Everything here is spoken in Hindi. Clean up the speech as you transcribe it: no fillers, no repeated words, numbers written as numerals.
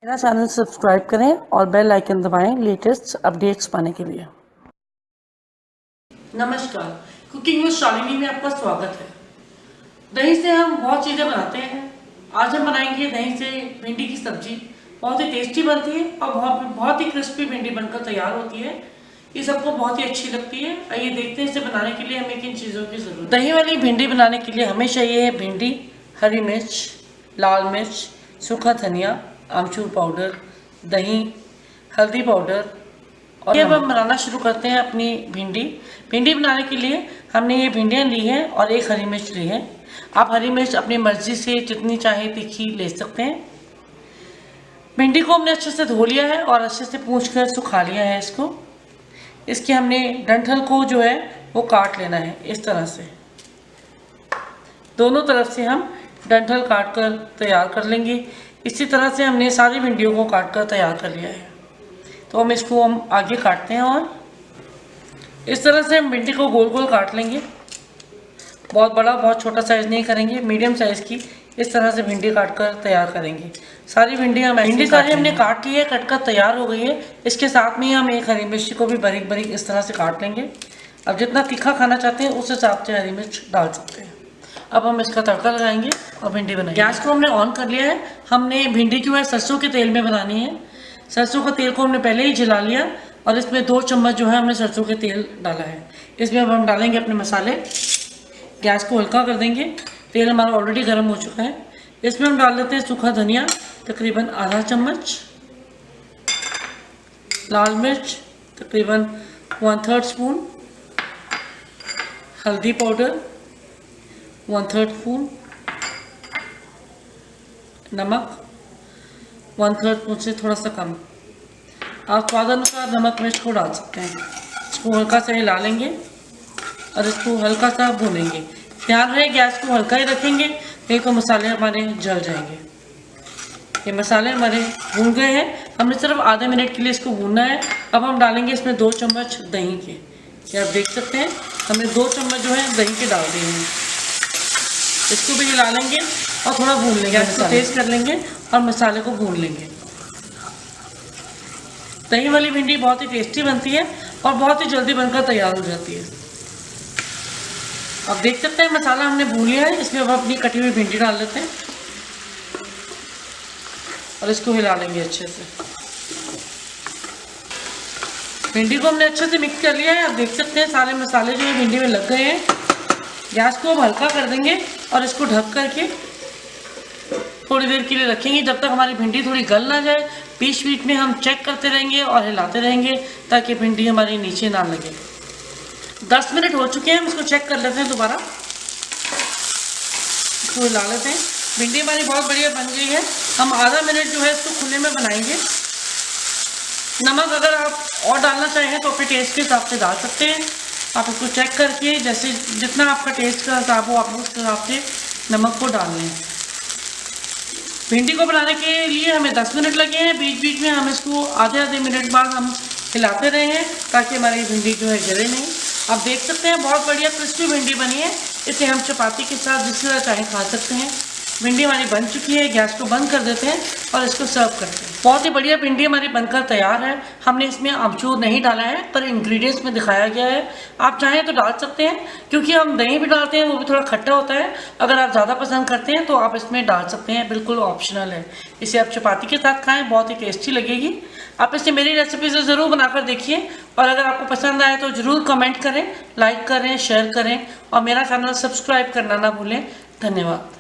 मेरा चैनल सब्सक्राइब करें और बेल आइकन दबाएं लेटेस्ट अपडेट्स पाने के लिए। नमस्कार, कुकिंग विद शालिनी में आपका स्वागत है। दही से हम बहुत चीज़ें बनाते हैं। आज हम बनाएंगे दही से भिंडी की सब्जी। बहुत ही टेस्टी बनती है और बहुत ही क्रिस्पी भिंडी बनकर तैयार होती है। ये सबको बहुत ही अच्छी लगती है। आइए देखते हैं इसे बनाने के लिए हमें किन चीज़ों की ज़रूरत है। दही वाली भिंडी बनाने के लिए हमें चाहिए भिंडी, हरी मिर्च, लाल मिर्च, सूखा धनिया, आमचूर पाउडर, दही, हल्दी पाउडर। और अब हम बनाना शुरू करते हैं अपनी भिंडी बनाने के लिए हमने ये भिंडियाँ ली हैं और एक हरी मिर्च ली है। आप हरी मिर्च अपनी मर्जी से जितनी चाहे तीखी ले सकते हैं। भिंडी को हमने अच्छे से धो लिया है और अच्छे से पूंछ कर सुखा लिया है इसको। इसके हमने डंठल को जो है वो काट लेना है इस तरह से। दोनों तरफ से हम डंठल काट कर तैयार कर लेंगे। इसी तरह से हमने सारी भिंडियों को काट कर तैयार कर लिया है। तो हम आगे काटते हैं और इस तरह से हम भिंडी को गोल गोल काट लेंगे। बहुत बड़ा बहुत छोटा साइज़ नहीं करेंगे, मीडियम साइज़ की इस तरह से भिंडी काट कर तैयार करेंगे। सारी भिंडी सारी हमने काट ली है, कट कर तैयार हो गई है। इसके साथ में हम एक हरी मिर्ची को भी बारीक बारीक इस तरह से काट लेंगे। अब जितना तीखा खाना चाहते हैं उस हिसाब से हरी मिर्च डाल सकते हैं। अब हम इसका तड़का लगाएंगे और भिंडी बनाएंगे। गैस को हमने ऑन कर लिया है। हमने भिंडी जो है सरसों के तेल में बनानी है। सरसों का तेल को हमने पहले ही जला लिया और इसमें 2 चम्मच जो है हमने सरसों के तेल डाला है। इसमें अब हम डालेंगे अपने मसाले। गैस को हल्का कर देंगे। तेल हमारा ऑलरेडी गर्म हो चुका है। इसमें हम डाल देते हैं सूखा धनिया तकरीबन आधा चम्मच, लाल मिर्च तकरीबन 1/3 स्पून, हल्दी पाउडर 1/3 स्पून, नमक 1/3 स्पून से थोड़ा सा कम। आप स्वाद अनुसार नमक मिर्च को डाल सकते हैं। इसको हल्का सा हिला लेंगे और इसको हल्का सा भूनेंगे। ध्यान रहे गैस को हल्का ही रखेंगे, नहीं तो मसाले हमारे जल जाएंगे। ये मसाले हमारे भून गए हैं। हमने सिर्फ आधे मिनट के लिए इसको भूनना है। अब हम डालेंगे इसमें 2 चम्मच दही के। ये आप देख सकते हैं हमने 2 चम्मच जो है दही के डाल दिए हैं। इसको भी हिला लेंगे और थोड़ा भून लेंगे। गैस को तेज कर लेंगे और मसाले को भून लेंगे। दही वाली भिंडी बहुत ही टेस्टी बनती है और बहुत ही जल्दी बनकर तैयार हो जाती है। अब देख सकते हैं मसाला हमने भून लिया है। इसमें अब अपनी कटी हुई भिंडी डाल लेते हैं और इसको हिला लेंगे अच्छे से। भिंडी को हमने अच्छे से मिक्स कर लिया है। आप देख सकते हैं सारे मसाले जो है भिंडी में लग गए हैं। गैस को हम हल्का कर देंगे और इसको ढक करके थोड़ी देर के लिए रखेंगे, जब तक हमारी भिंडी थोड़ी गल ना जाए। बीच बीच में हम चेक करते रहेंगे और हिलाते रहेंगे ताकि भिंडी हमारी नीचे ना लगे। 10 मिनट हो चुके हैं, हम इसको चेक कर लेते हैं दोबारा। इसको हिला लेते हैं। भिंडी हमारी बहुत बढ़िया बन गई है। हम आधा मिनट जो है इसको खुले में बनाएंगे। नमक अगर आप और डालना चाहें तो अपने टेस्ट के हिसाब से डाल सकते हैं। आप इसको चेक करके जैसे जितना आपका टेस्ट का हिसाब हो आप उस हिसाब से नमक को डाल लें। भिंडी को बनाने के लिए हमें 10 मिनट लगे हैं। बीच बीच में हम इसको आधे मिनट बाद हम हिलाते रहे हैं ताकि हमारी भिंडी जो है गिरे नहीं। आप देख सकते हैं बहुत बढ़िया क्रिस्पी भिंडी बनी है। इसे हम चपाती के साथ जिस तरह चाहे खा सकते हैं। भिंडी हमारी बन चुकी है। गैस को बंद कर देते हैं और इसको सर्व करते हैं। बहुत ही बढ़िया भिंडी हमारी बनकर तैयार है। हमने इसमें आमचूर नहीं डाला है पर इंग्रेडिएंट्स में दिखाया गया है। आप चाहें तो डाल सकते हैं, क्योंकि हम दही भी डालते हैं वो भी थोड़ा खट्टा होता है। अगर आप ज़्यादा पसंद करते हैं तो आप इसमें डाल सकते हैं, बिल्कुल ऑप्शनल है। इसे आप चपाती के साथ खाएँ, बहुत ही टेस्टी लगेगी। आप इसे मेरी रेसिपी से ज़रूर बनाकर देखिए और अगर आपको पसंद आए तो ज़रूर कमेंट करें, लाइक करें, शेयर करें और मेरा चैनल सब्सक्राइब करना ना भूलें। धन्यवाद।